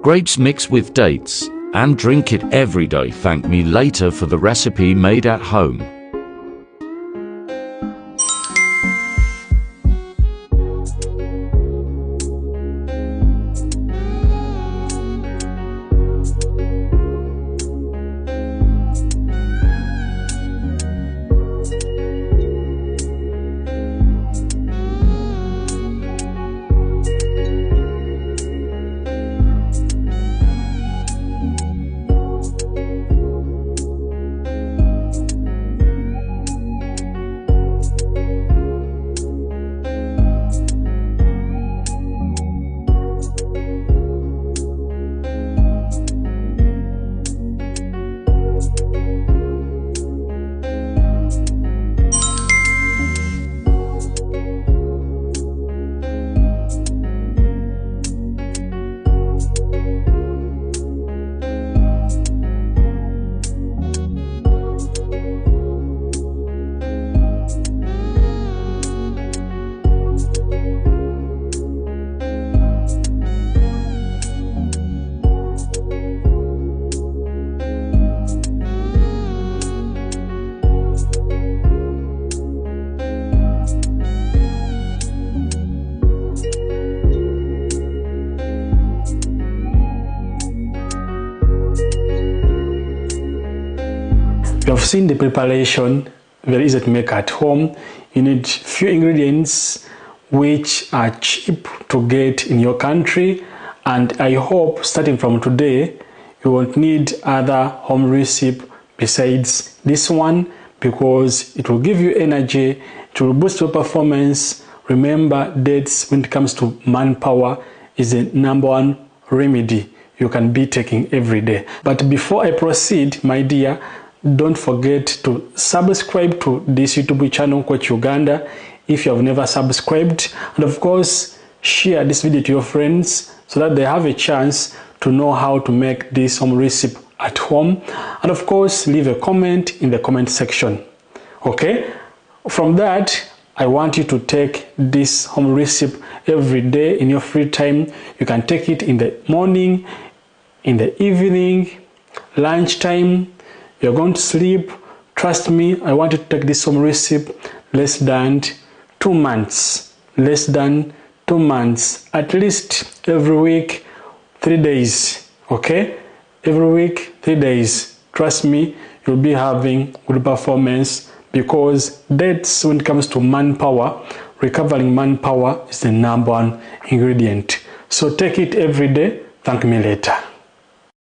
grapes mixed with dates, and drink it every day. Thank me later for the recipe made at home. You have seen the preparation, very easy to make at home. You need few ingredients which are cheap to get in your country, and I hope starting from today you won't need other home recipe besides this one, because it will give you energy, it will boost your performance. Remember, dates when it comes to manpower is the #1 remedy you can be taking every day. But before I proceed, my dear, don't forget to subscribe to this YouTube channel, Coach Uganda, if you have never subscribed, and of course share this video to your friends so that they have a chance to know how to make this home recipe at home, and of course leave a comment in the comment section. Okay, from that I want you to take this home recipe every day in your free time. You can take it in the morning, in the evening, lunchtime, you're going to sleep. Trust me, I want you to take this home recipe less than 2 months. Less than 2 months. At least every week, 3 days. Okay? Every week, 3 days. Trust me, you'll be having good performance, because that's when it comes to manpower. Recovering manpower is the #1 ingredient. So take it every day. Thank me later.